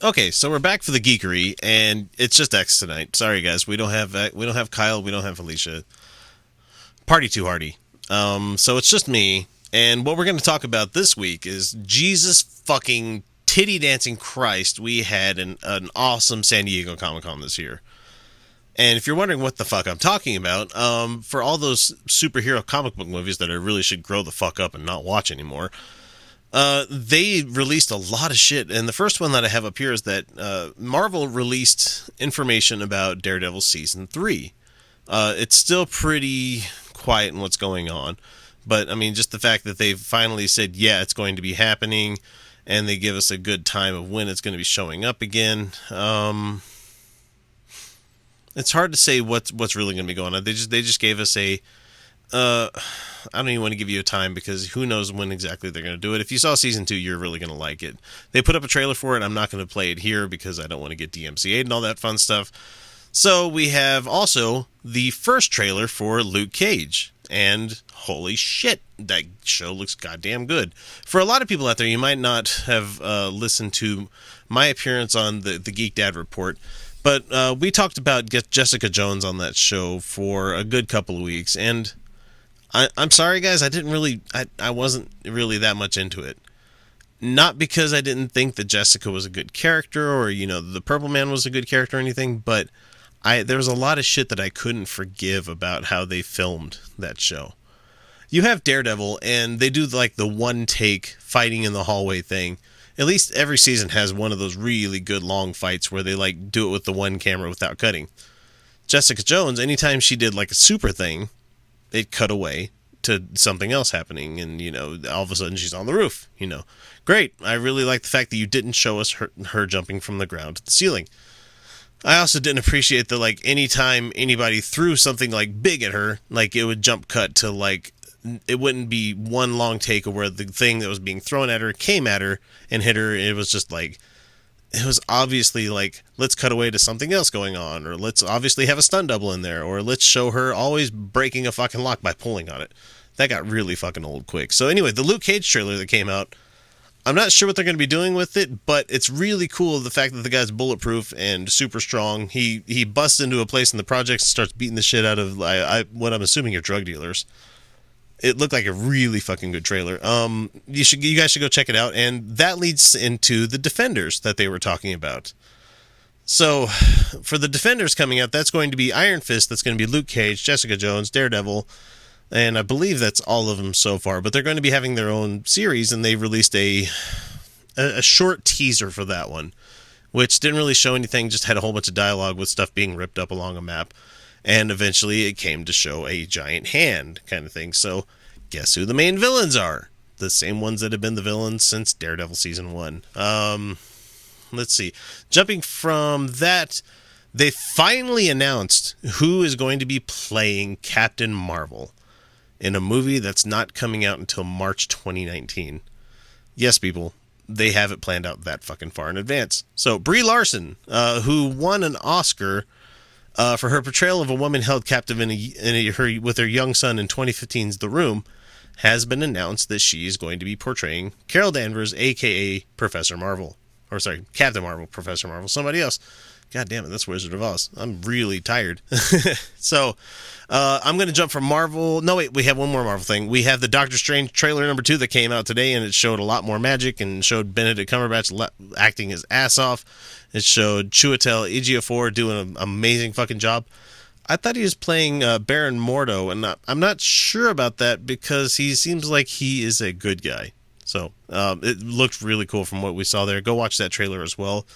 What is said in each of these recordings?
Okay, so we're back for the geekery, and it's just X tonight. Sorry, guys, we don't have Kyle, we don't have Alicia. Party too hardy. So it's just me, and what we're going to talk about this week is Jesus fucking titty dancing Christ. We had an awesome San Diego Comic Con this year, and if you're wondering what the fuck I'm talking about, for all those superhero comic book movies that I really should grow the fuck up and not watch anymore. They released a lot of shit, and the first one that I have up here is that Marvel released information about Daredevil Season 3. It's still pretty quiet in what's going on, but I mean, just the fact that they've finally said, yeah, it's going to be happening, and they give us a good time of when it's going to be showing up again. It's hard to say what's really going to be going on. They just gave us a I don't even want to give you a time because who knows when exactly they're going to do it. If you saw season 2, you're really going to like it. They put up a trailer for it. I'm not going to play it here because I don't want to get DMCA'd and all that fun stuff. So we have also the first trailer for Luke Cage. And holy shit, that show looks goddamn good. For a lot of people out there, you might not have listened to my appearance on the Geek Dad Report. But we talked about Jessica Jones on that show for a good couple of weeks. And I'm sorry, guys. I wasn't really that much into it. Not because I didn't think that Jessica was a good character or, the Purple Man was a good character or anything, but there was a lot of shit that I couldn't forgive about how they filmed that show. You have Daredevil, and they do like the one take fighting in the hallway thing. At least every season has one of those really good long fights where they like do it with the one camera without cutting. Jessica Jones, anytime she did like a super thing, it cut away to something else happening, and all of a sudden she's on the roof. Great. I really like the fact that you didn't show us her jumping from the ground to the ceiling. I also didn't appreciate that like anytime anybody threw something like big at her, like it would jump cut to like it wouldn't be one long take of where the thing that was being thrown at her came at her and hit her. It was just like it was obviously like, let's cut away to something else going on, or let's obviously have a stunt double in there, or let's show her always breaking a fucking lock by pulling on it. That got really fucking old quick. So anyway, the Luke Cage trailer that came out, I'm not sure what they're going to be doing with it, but it's really cool the fact that the guy's bulletproof and super strong. He busts into a place in the projects and starts beating the shit out of what I'm assuming are drug dealers. It looked like a really fucking good trailer. You guys should go check it out. And that leads into the Defenders that they were talking about. So for the Defenders coming out, that's going to be Iron Fist. That's going to be Luke Cage, Jessica Jones, Daredevil. And I believe that's all of them so far. But they're going to be having their own series. And they released a short teaser for that one, which didn't really show anything. Just had a whole bunch of dialogue with stuff being ripped up along a map. And eventually it came to show a giant hand kind of thing. So guess who the main villains are? The same ones that have been the villains since Daredevil Season 1. Let's see. Jumping from that, they finally announced who is going to be playing Captain Marvel in a movie that's not coming out until March 2019. Yes, people, they have it planned out that fucking far in advance. So Brie Larson, who won an Oscar for her portrayal of a woman held captive with her young son in 2015's The Room, has been announced that she is going to be portraying Carol Danvers, a.k.a. Professor Marvel. Or, sorry, Captain Marvel, Professor Marvel, somebody else. God damn it, that's Wizard of Oz. I'm really tired. So, I'm going to jump from Marvel. No, wait, we have one more Marvel thing. We have the Doctor Strange trailer number 2 that came out today, and it showed a lot more magic and showed Benedict Cumberbatch acting his ass off. It showed Chiwetel Ejiofor doing an amazing fucking job. I thought he was playing Baron Mordo, and I'm not sure about that because he seems like he is a good guy. So it looked really cool from what we saw there. Go watch that trailer as well.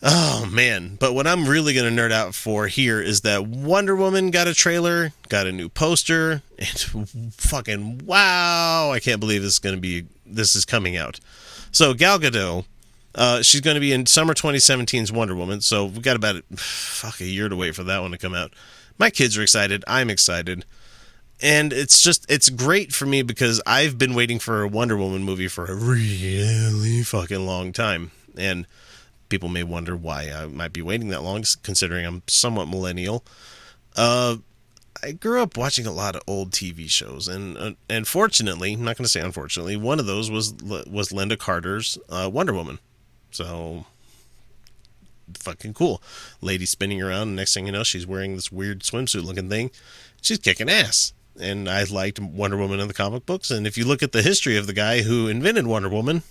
Oh, man. But what I'm really going to nerd out for here is that Wonder Woman got a trailer, got a new poster, and fucking wow, I can't believe this is coming out. So Gal Gadot, she's going to be in summer 2017's Wonder Woman, so we've got about a year to wait for that one to come out. My kids are excited. I'm excited. And it's great for me because I've been waiting for a Wonder Woman movie for a really fucking long time. And people may wonder why I might be waiting that long, considering I'm somewhat millennial. I grew up watching a lot of old TV shows, and fortunately, I'm not going to say unfortunately, one of those was Linda Carter's Wonder Woman. So fucking cool. Lady spinning around, and next thing you know, she's wearing this weird swimsuit looking thing. She's kicking ass. And I liked Wonder Woman in the comic books. And if you look at the history of the guy who invented Wonder Woman,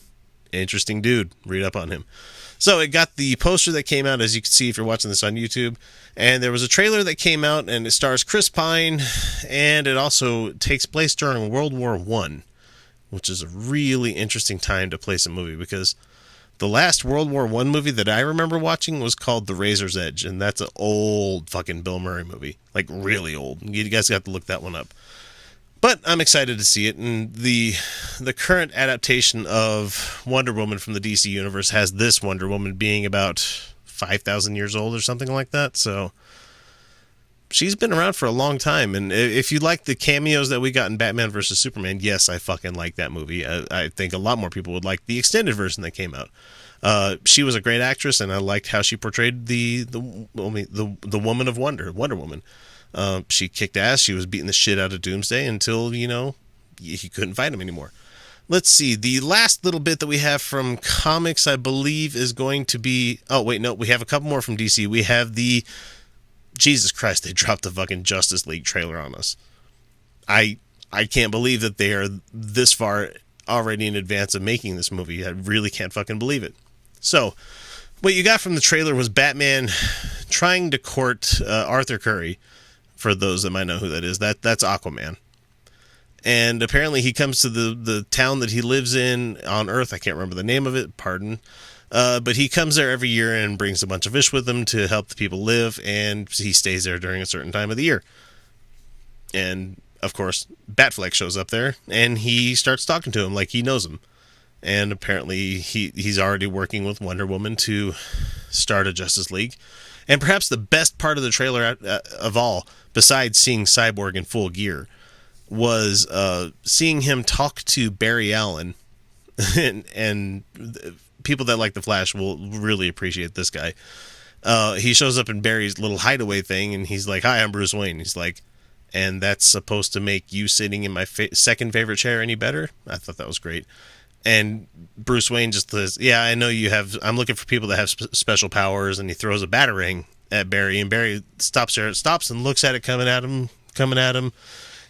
interesting dude. Read up on him. So it got the poster that came out, as you can see if you're watching this on YouTube. And there was a trailer that came out, and it stars Chris Pine. And it also takes place during World War I, which is a really interesting time to place a movie, because the last World War I movie that I remember watching was called The Razor's Edge, and that's an old fucking Bill Murray movie. Like, really old. You guys got to look that one up. But I'm excited to see it, and the current adaptation of Wonder Woman from the DC Universe has this Wonder Woman being about 5,000 years old or something like that, so she's been around for a long time. And if you like the cameos that we got in Batman vs. Superman, yes, I fucking like that movie. I think a lot more people would like the extended version that came out. She was a great actress, and I liked how she portrayed the woman of Wonder Woman. She kicked ass. She was beating the shit out of Doomsday until, he couldn't fight him anymore. Let's see. The last little bit that we have from comics, I believe, is going to be... Oh, wait, no. We have a couple more from DC. We have the... Jesus Christ, they dropped the fucking Justice League trailer on us. I can't believe that they are this far already in advance of making this movie. I really can't fucking believe it. So, what you got from the trailer was Batman trying to court Arthur Curry. For those that might know who that is, that's Aquaman. And apparently he comes to the town that he lives in on Earth. I can't remember the name of it, pardon. But he comes there every year and brings a bunch of fish with him to help the people live, and he stays there during a certain time of the year. And, of course, Batfleck shows up there, and he starts talking to him like he knows him. And apparently he's already working with Wonder Woman to start a Justice League. And perhaps the best part of the trailer of all, besides seeing Cyborg in full gear, was seeing him talk to Barry Allen. and people that like The Flash will really appreciate this guy. He shows up in Barry's little hideaway thing, and he's like, "Hi, I'm Bruce Wayne." He's like, "And that's supposed to make you sitting in my second favorite chair any better?" I thought that was great. And Bruce Wayne just says, "Yeah, I know you have... I'm looking for people that have special powers," and he throws a batarang at Barry, and Barry stops and looks at it coming at him,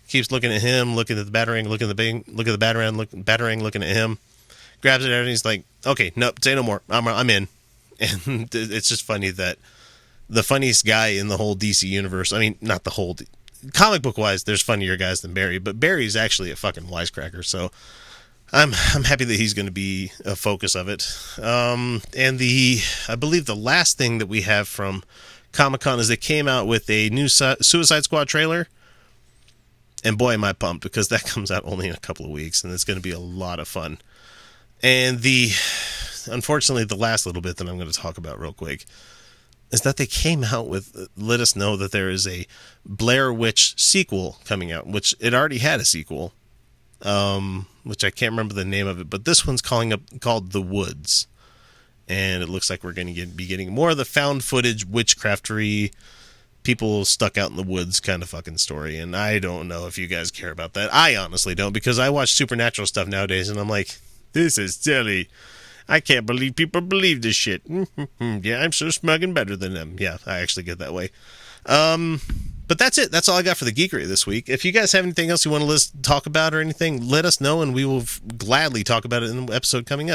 keeps looking at him, looking at the batarang, looking at the batarang, looking at him, grabs it, and he's like, "Okay, nope, say no more. I'm in." And it's just funny that the funniest guy in the whole DC universe, I mean, not the whole... Comic book wise, there's funnier guys than Barry, but Barry's actually a fucking wisecracker, so... I'm happy that he's going to be a focus of it. And I believe the last thing that we have from Comic-Con is they came out with a new Suicide Squad trailer. And boy, am I pumped, because that comes out only in a couple of weeks, and it's going to be a lot of fun. And unfortunately, the last little bit that I'm going to talk about real quick is that they came out with, let us know that there is a Blair Witch sequel coming out, which it already had a sequel. Which I can't remember the name of it, but this one's called The Woods, and it looks like we're going to be getting more of the found footage, witchcraftery, people stuck out in the woods kind of fucking story, and I don't know if you guys care about that. I honestly don't, because I watch supernatural stuff nowadays, and I'm like, this is silly. I can't believe people believe this shit. Yeah, I'm so smug and better than them. Yeah, I actually get that way. But that's it. That's all I got for the Geekery this week. If you guys have anything else you want to talk about or anything, let us know, and we will gladly talk about it in the episode coming up.